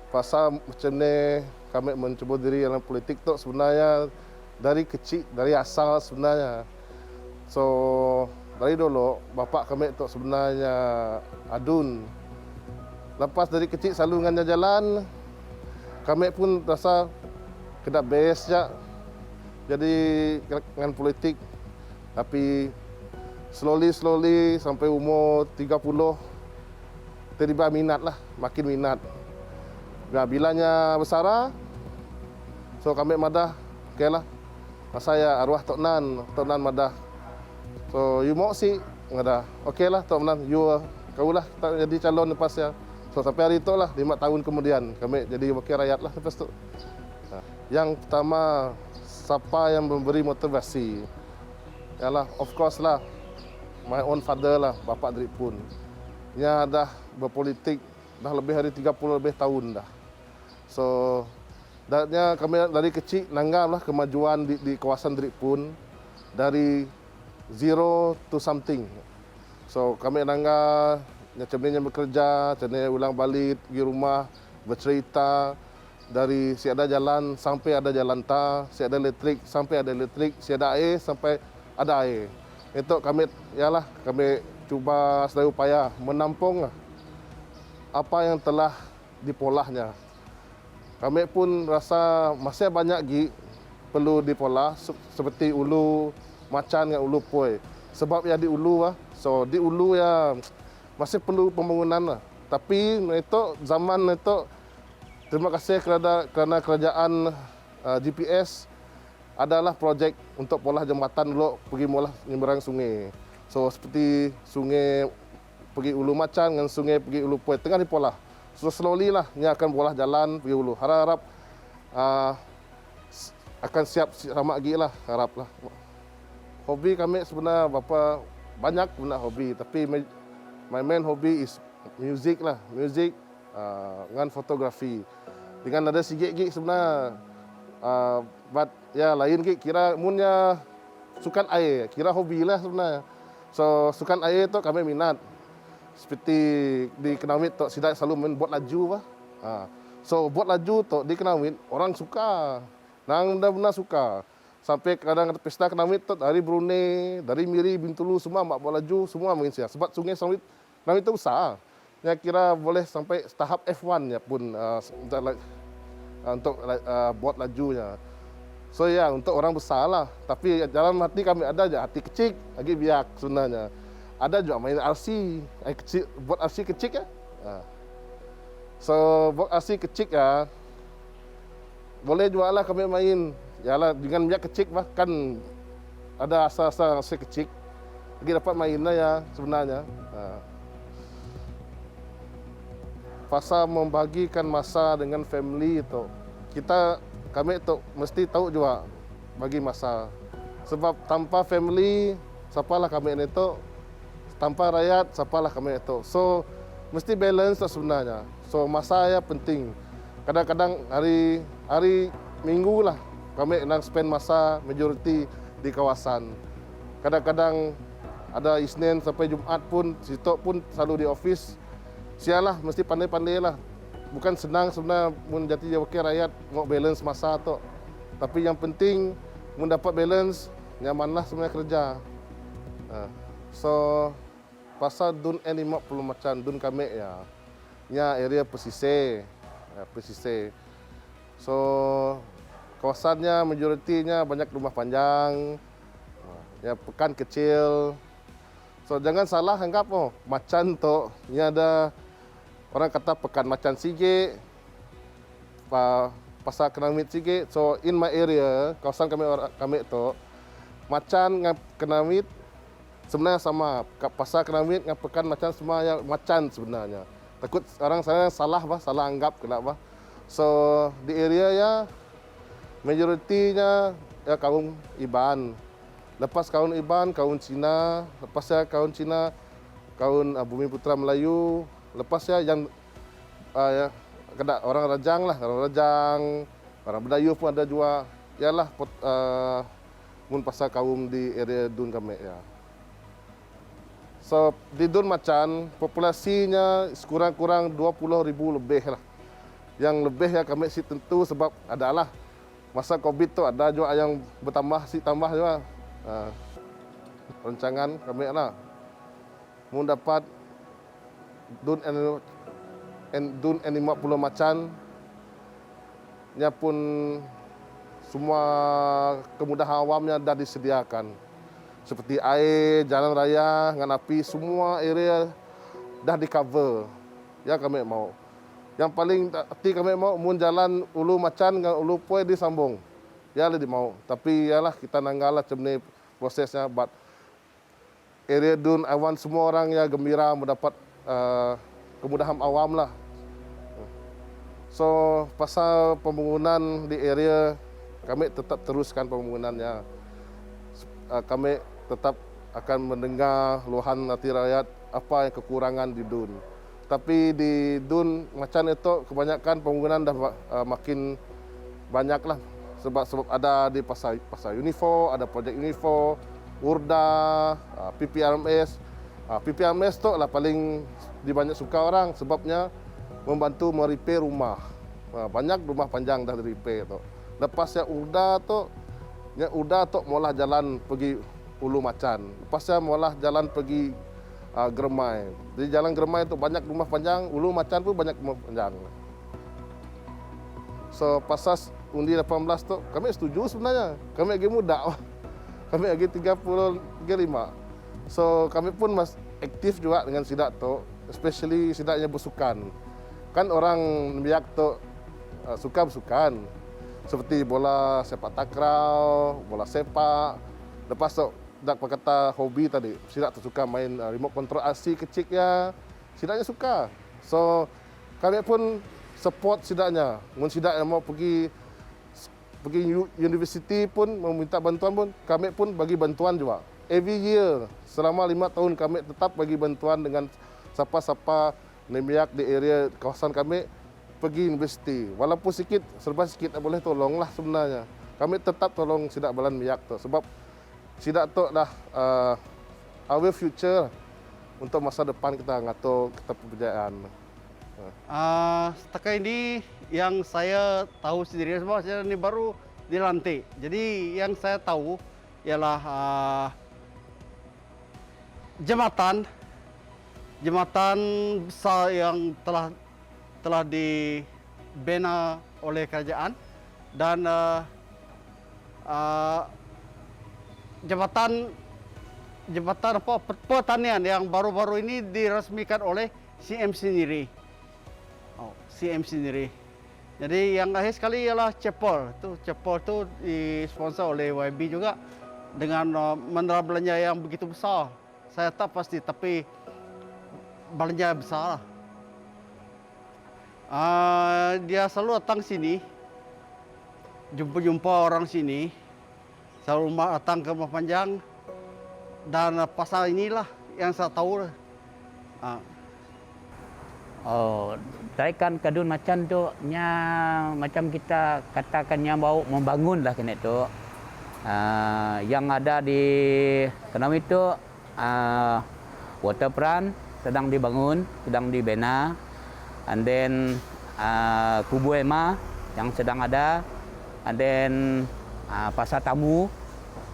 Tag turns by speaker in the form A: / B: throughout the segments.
A: pasal macam ni kami mencuba diri dalam politik tu sebenarnya dari kecil, dari asal sebenarnya. So dari dulu bapak kami tu sebenarnya adun. Lepas dari kecil selalu dengan jalan, kami pun rasa kena best je jadi dengan politik. Tapi slowly sampai umur 30 tiba-tiba minat lah, makin minat. Nah, bilanya besar, so kami madah, okay lah. Saya arwah Tok Nan madah. So you mau sih, ngadah. Okay lah Tok Nan, kau lah jadi calon lepas ya. So sampai hari itu lah 5 tahun kemudian kami jadi wakil rakyat lah lepas tu. Nah, yang pertama siapa yang memberi motivasi? Yalah, of course lah, my own father lah, Bapak Drik Pun. Nya dah berpolitik dah lebih dari 30 lebih tahun dah. So, kami dari kecil nanggap lah kemajuan di kawasan Drik Pun dari zero to something. So, kami nanggap macam ni bekerja, macam ni ulang balik pergi rumah, bercerita dari si ada jalan sampai ada jalan tar, si ada elektrik sampai ada elektrik, si ada air sampai ada air. Itu kami cuba sedaya upaya menampung apa yang telah dipolahnya. Kami pun rasa masih banyak lagi perlu dipolah seperti ulu macan dengan ulu poi. Sebab ya di ulu so di ulu ya masih perlu pembangunan lah. Tapi itu zaman itu terima kasih kerana kerajaan GPS adalah projek untuk polah jambatan dulu pergi molah nyeberang sungai. So seperti sungai pergi ulu macan dengan sungai pergi ulu poi tengah dipolah. So slowly lah ni akan polah jalan pergi ulu. Harap akan siap sama lagi lah, harap lah. Hobi kami sebenarnya bapa banyak guna hobi, tapi my main hobby is music lah, music dengan fotografi. Dengan ada sikit gig sebenarnya, but ya lain gig kira munnya sukan air, kira hobi lah sebenarnya. So sukan air tu kami minat. Seperti di Kenawit tu Sidak selalu main buat laju So buat laju tu di Kenawit orang suka. Nang benar-benar suka. Sampai kadang ada pesta Kenawit tu dari Brunei, dari Miri, Bintulu semua mak buat laju semua main sia. Sebab sungai Kenawit tu besar. Ya kira boleh sampai tahap F1 ya pun untuk buat lajunya. So ya untuk orang besar lah. Tapi dalam hati kami ada je hati kecil lagi biak sebenarnya. Ada juga main RC, kecil, buat RC kecil ya. So buat RC kecil ya, boleh juga lah kami main. Yalah dengan biak kecil bahkan ada asa-asa RC kecil, lagi dapat mainnya ya sebenarnya. Pasal membagikan masa dengan family itu, kami itu mesti tahu juga bagi masa. Sebab tanpa family, siapalah kami itu. Tanpa rakyat, siapalah kami itu. So, mesti balance lah sebenarnya. So, masa ya penting. Kadang-kadang hari minggu lah, kami nak spend masa majority di kawasan. Kadang-kadang ada Isnin sampai Jumaat pun, situ pun selalu di office. Sialah, mesti pandai-pandai lah. Bukan senang sebenarnya menjadi wakil rakyat, mau balance masa tu. Tapi yang penting, mendapat balance, nyamanlah sebenarnya kerja. So, pasal dun N50 macam dun kami ya. Nya area pesisir. So, kawasannya majoritinya banyak rumah panjang. Ya pekan kecil. So, jangan salah anggap macan tu nya ada orang kata pekan macan sige. Pasal Kenawit sige. So, in my area, kawasan kami tu macan dengan Kenawit sebenarnya sama. Pasal Kenawit dengan pekan macan semua yang macan sebenarnya. Takut orang saya salah anggap kenapa. So di area ya majoritinya ya kaum Iban. Lepas kaum Iban, kaum Cina, lepas ya kaum Cina, kaum Bumi Putra Melayu, lepas ya yang ya kena orang Rajang lah, orang Badayu pun ada juga. Yalah mun pasal kaum di area dun kami ya. So, di Dun Macan, populasinya sekurang-kurang 20,000 lebih lah. Yang lebih ya kami si tentu sebab adalah masa COVID tu ada juga yang bertambah si tambah juga. Rancangan kami lah mau dapat dun 50 macan nya pun semua kemudahan awamnya dah disediakan. Seperti air, jalan raya, dengan api, semua area dah di cover. Ya kami mau. Yang paling hati kami mau mun jalan Ulu Macan dengan Ulu Poi disambung. Ya lebih mau. Tapi yalah kita nanggala macam ni prosesnya. But area dun awan semua orang ya gembira mendapat kemudahan awam lah. So pasal pembangunan di area kami tetap teruskan pembangunannya. Kami tetap akan mendengar luahan hati rakyat apa yang kekurangan di dun. Tapi di dun Macan itu kebanyakan pembangunan dah makin banyak lah. Sebab ada di pasar Unifor, ada projek Unifor, Urda, PPRMS. PPRMS tu lah paling dibanyak suka orang sebabnya membantu merepair rumah. Banyak rumah panjang dah di-repair tu. Lepas yang Urda tu mula jalan pergi Ulu Macan. Lepasnya mula jalan pergi Germai. Di jalan Germai tu banyak rumah panjang, Ulu Macan pun banyak rumah panjang. So pasal undi 18 tu kami setuju sebenarnya. Kami lagi muda. Kami lagi 35. So kami pun aktif juga dengan sidak tu, especially sidaknya bersukan. Kan orang biak tu suka bersukan. Seperti bola sepak takraw, bola sepak. Lepas tu dak kata hobi tadi, sidak tu suka main remote control RC kecil ya. Sidaknya suka. So kami pun support sidaknya. Mun sidak yang mau pergi universiti pun meminta bantuan pun kami pun bagi bantuan juga. Every year selama 5 tahun kami tetap bagi bantuan dengan siapa-siapa nemiak di area kawasan kami pergi universiti. Walaupun sikit, serba sikit boleh tolonglah sebenarnya. Kami tetap tolong sidak balan miak tu sebab sidak tu dah our future untuk masa depan kita ngatur kita pekerjaan.
B: Setakat ini yang saya tahu sendiri sebab saya ini baru dilantik. Jadi yang saya tahu ialah jembatan besar yang telah dibina oleh kerajaan dan jembatan pertanian yang baru-baru ini diresmikan oleh CM sendiri. CM sendiri. Jadi yang akhir sekali ialah chapel. Chapel tu disponsor oleh YB juga dengan menara belanja yang begitu besar. Saya tak pasti tapi belanja besar lah. Dia selalu datang sini, jumpa orang sini, selalu datang ke Rumah Panjang dan pasal inilah yang saya tahu.
C: Tarikan kadun Macan tu nya macam kita katakannya mau membangun lah kena tu. Yang ada di Kenawi itu waterfront sedang dibangun, sedang dibina. And then Kubu Ema yang sedang ada. And then pasar tamu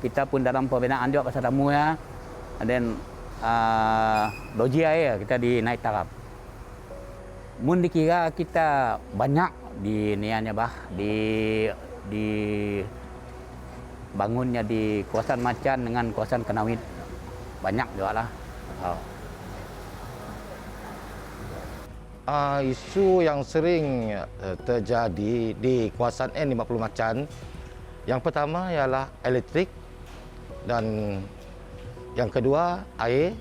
C: kita pun dalam pembinaan juga pasar tamu ya. And then loji air kita di naik taraf. Mun dikira kita banyak di niannya di bangunnya di kawasan Macan dengan kawasan Kenawit banyak juga lah.
D: Isu yang sering terjadi di kawasan N50 Macan, yang pertama ialah elektrik dan yang kedua air.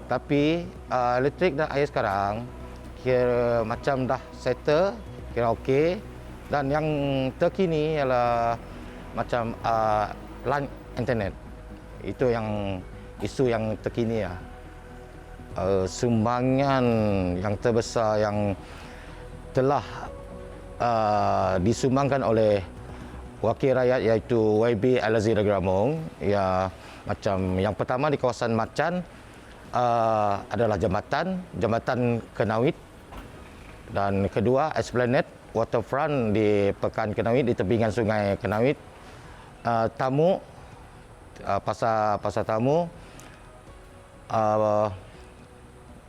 D: Tapi elektrik dan air sekarang kira macam dah settle, kira okey. Dan yang terkini ialah macam LAN internet. Itu yang isu yang terkini ya. Sumbangan yang terbesar yang telah disumbangkan oleh wakil rakyat iaitu YB Al-Azhir Gramong, ya macam yang pertama di kawasan Macan adalah jambatan Kenawit, dan kedua Esplanade waterfront di Pekan Kenawit, di tebingan Sungai Kenawit. Tamu, pasar tamu,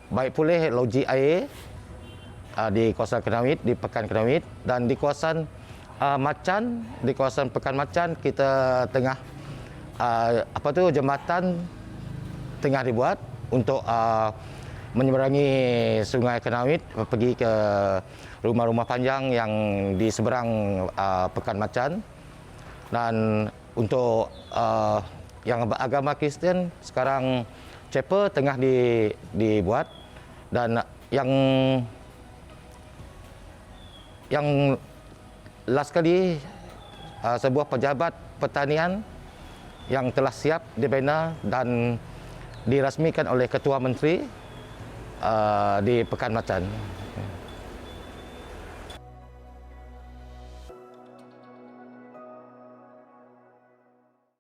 D: baik pulih loji air di kawasan Kenawit, di Pekan Kenawit, dan di kawasan Macan, di kawasan Pekan Macan kita tengah jembatan tengah dibuat untuk menyeberangi Sungai Kenawit pergi ke rumah-rumah panjang yang di seberang Pekan Macan. Dan untuk yang beragama Kristian sekarang chapel tengah dibuat, dan yang last kali sebuah pejabat pertanian yang telah siap dibina dan dirasmikan oleh Ketua Menteri di Pekan Macan.